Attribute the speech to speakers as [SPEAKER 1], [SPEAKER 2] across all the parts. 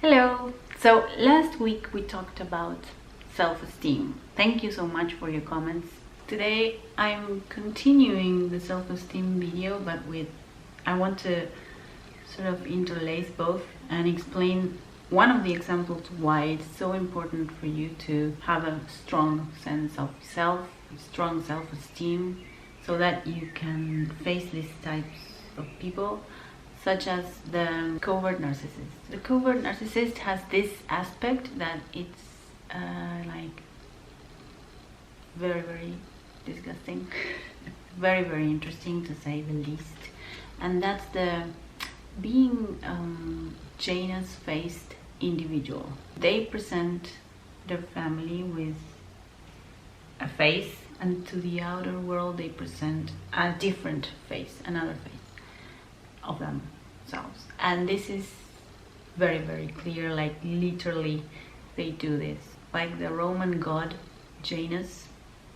[SPEAKER 1] Hello! So last week we talked about self-esteem. Thank you so much for your comments. Today I'm continuing the self-esteem video, but I want to sort of interlace both and explain one of the examples why it's so important for you to have a strong sense of self, strong self-esteem, so that you can face these types of people, such as the covert narcissist. The covert narcissist has this aspect that it's like very, very disgusting, very, very interesting to say the least, and that's the being Janus-faced individual. They present their family with a face, and to the outer world they present a different face, another face of themselves. And this is very, very clear, like literally they do this. Like the Roman god Janus,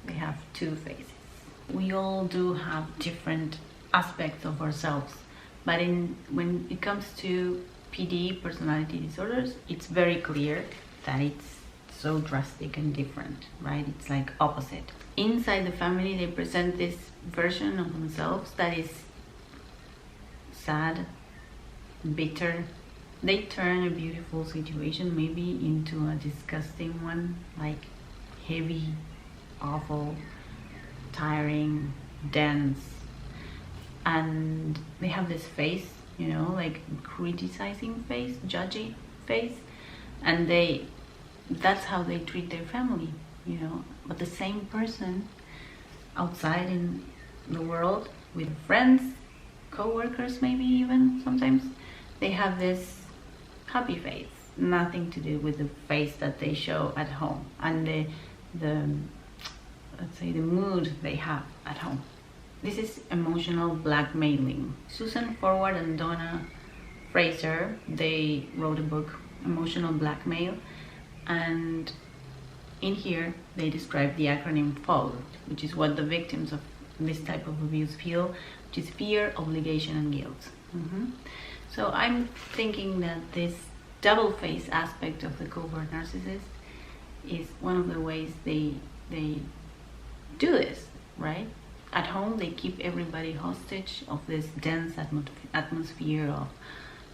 [SPEAKER 1] they have two faces. We all do have different aspects of ourselves, but when it comes to PD, personality disorders, it's very clear that it's so drastic and different, right? It's like opposite. Inside the family, they present this version of themselves that is sad, bitter. They turn a beautiful situation maybe into a disgusting one, like heavy, awful, tiring, dense. And they have this face, you know, like criticizing face, judgy face, and that's how they treat their family, you know. But the same person outside in the world with friends, co-workers, maybe even sometimes, they have this happy face, nothing to do with the face that they show at home and the let's say the mood they have at home. This is emotional blackmailing. Susan Forward and Donna Fraser, they wrote a book, Emotional Blackmail, and in here they describe the acronym FOG, which is what the victims of this type of abuse feel, which is fear, obligation, and guilt. So I'm thinking that this double face aspect of the covert narcissist is one of the ways they do this, right? At home, they keep everybody hostage of this dense atmosphere of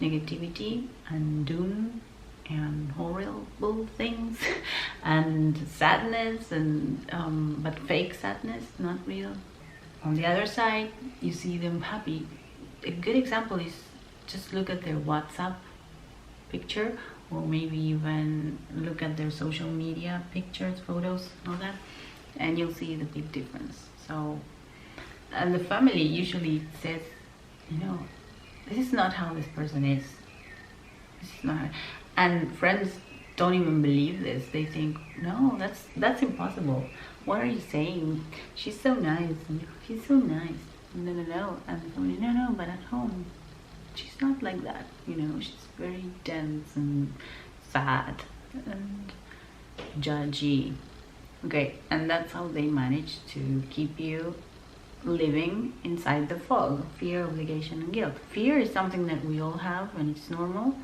[SPEAKER 1] negativity and doom and horrible things and sadness, and but fake sadness, not real. On the other side, you see them happy. A good example is just look at their WhatsApp picture, or maybe even look at their social media pictures, photos, all that, and you'll see the big difference. So, and the family usually says, you know, this is not how this person is. This is not. And friends don't even believe this. They think, no, that's impossible. What are you saying? She's so nice. She's so nice. No. And the family, no, but at home, she's not like that. You know, she's very dense and sad and judgy. Okay, and that's how they manage to keep you living inside the fog. Fear, obligation, and guilt. Fear is something that we all have, and it's normal,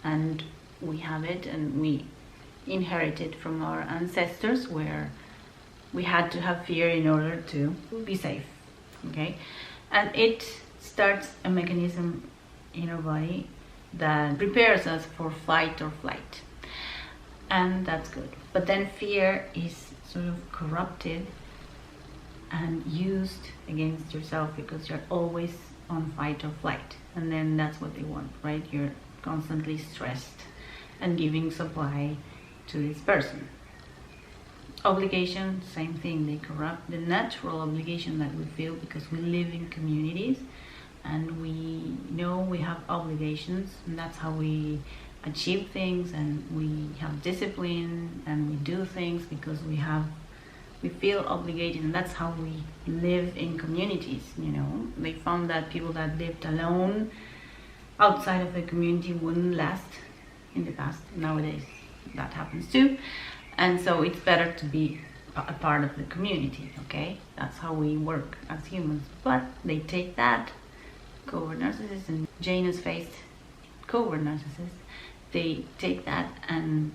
[SPEAKER 1] and we have it, and we inherit it from our ancestors, where we had to have fear in order to be safe. Okay, and it starts a mechanism in our body that prepares us for fight or flight, and that's good. But then fear is sort of corrupted and used against yourself, because you're always on fight or flight, and then that's what they want, right? You're constantly stressed and giving supply to this person. Obligation, same thing. They corrupt the natural obligation that we feel, because we live in communities and we know we have obligations, and that's how we achieve things, and we have discipline, and we do things because we feel obligated, and that's how we live in communities. You know, they found that people that lived alone outside of the community wouldn't last in the past. Nowadays that happens too, and so it's better to be a part of the community. Okay, that's how we work as humans. But they take that covert narcissist and Janus-faced covert narcissist, they take that and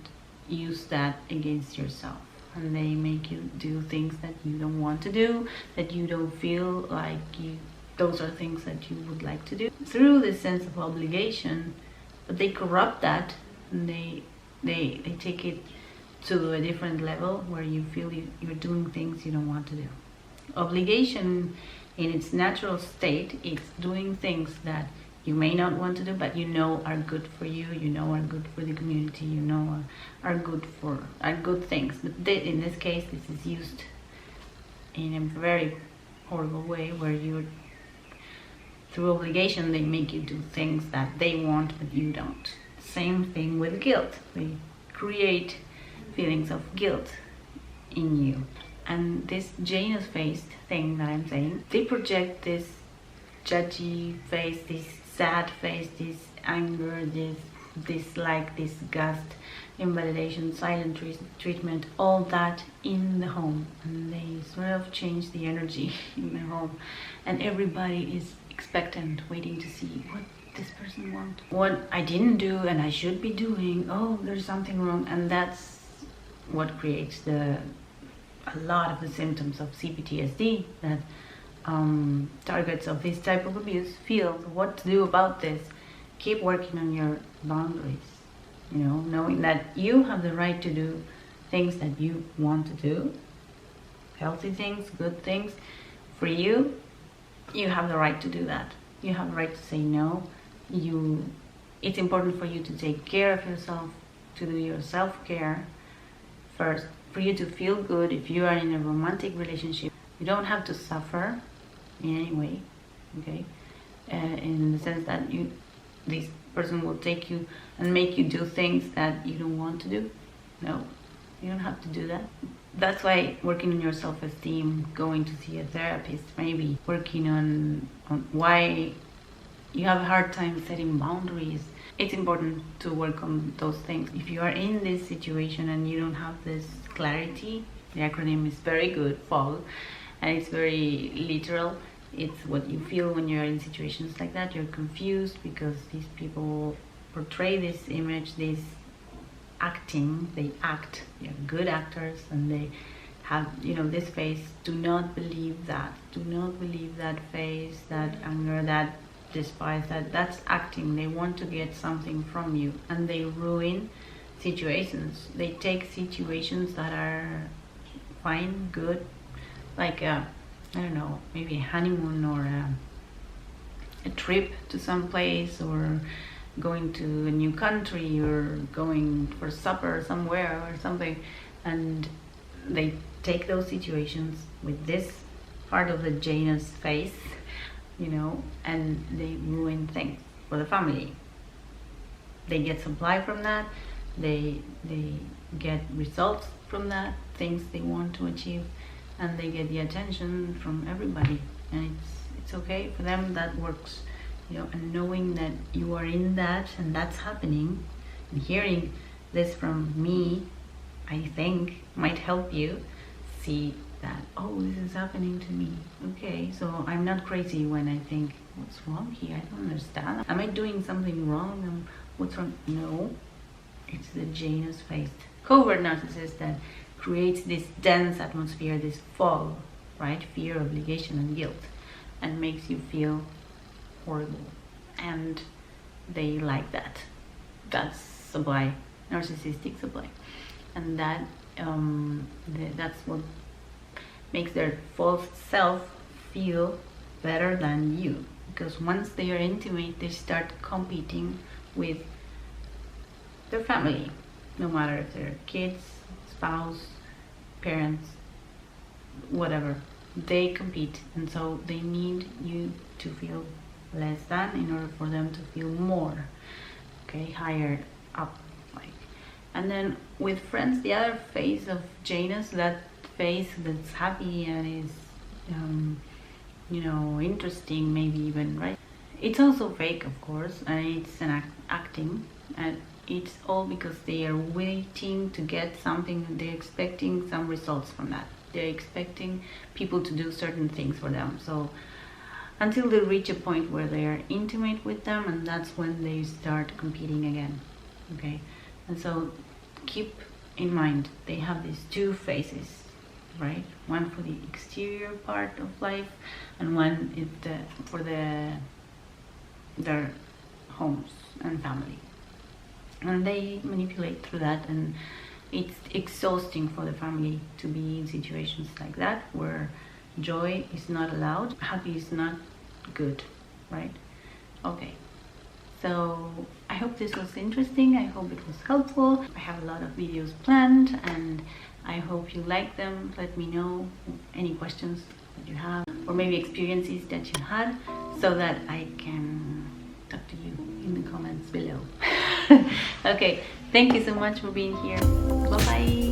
[SPEAKER 1] use that against yourself, and they make you do things that you don't want to do, that you don't feel like those are things that you would like to do, through this sense of obligation. But they corrupt that, and they take it to a different level where you feel you're doing things you don't want to do. Obligation in its natural state, it's doing things that you may not want to do, but you know are good for you, you know are good for the community, you know are good things. But in this case, this is used in a very horrible way, where you're, through obligation, they make you do things that they want but you don't. Same thing with guilt. They create feelings of guilt in you. And this Janus-faced thing that I'm saying, they project this judgy face, this sad face, this anger, this dislike, disgust, invalidation, silent treatment, all that in the home. And they sort of change the energy in the home. And everybody is expectant, waiting to see what this person wants. What I didn't do and I should be doing, oh, there's something wrong. And that's what creates a lot of the symptoms of CPTSD, that targets of this type of abuse feel. What to do about this? Keep working on your boundaries, knowing that you have the right to do things that you want to do, healthy things, good things for you. You have the right to do that. You have the right to say no. It's important for you to take care of yourself, to do your self-care first, for you to feel good. If you are in a romantic relationship, you don't have to suffer in any way, okay? In the sense that this person will take you and make you do things that you don't want to do. No, you don't have to do that. That's why working on your self-esteem, going to see a therapist, maybe working on why you have a hard time setting boundaries. It's important to work on those things. If you are in this situation and you don't have this clarity, the acronym is very good, FOG, and it's very literal. It's what you feel when you're in situations like that. You're confused because these people portray this image, this acting, they act, they're good actors, and they have, this face. Do not believe that. Do not believe that face, that anger, that despise, that's acting. They want to get something from you, and they ruin situations. They take situations that are fine, good, like I don't know, maybe a honeymoon or a trip to some place, or going to a new country, or going for supper somewhere or something, and they take those situations with this part of the Janus face, and they ruin things for the family. They get supply from that, they get results from that, things they want to achieve, and they get the attention from everybody, and it's okay for them. That works, and knowing that you are in that and that's happening, and hearing this from me, I think might help you see that, oh, this is happening to me. Okay, so I'm not crazy when I think, what's wrong here? I don't understand. Am I doing something wrong? What's wrong? No, it's the Janus-faced covert narcissist that creates this dense atmosphere, this fog, right? Fear, obligation, and guilt, and makes you feel horrible. And they like that. That's supply, narcissistic supply, and that's what makes their false self feel better than you. Because once they are intimate, they start competing with their family, no matter if they're kids, spouse, parents, whatever. They compete, and so they need you to feel less than in order for them to feel more, okay, higher up, like. And then with friends, the other face of Janus, that face that's happy and is interesting, maybe even, right? It's also fake, of course, and it's an acting, and it's all because they are waiting to get something. They're expecting some results from that. They're expecting people to do certain things for them. So until they reach a point where they are intimate with them, and that's when they start competing again. okay? And so keep in mind, they have these two faces, right? One for the exterior part of life, and one is for their homes and family. And they manipulate through that, and it's exhausting for the family to be in situations like that, where joy is not allowed, happy is not good, right? Okay, so I hope this was interesting. I hope it was helpful. I have a lot of videos planned, and I hope you like them. Let me know any questions that you have, or maybe experiences that you had, so that I can talk to you in the comments below. Okay, thank you so much for being here. Bye bye.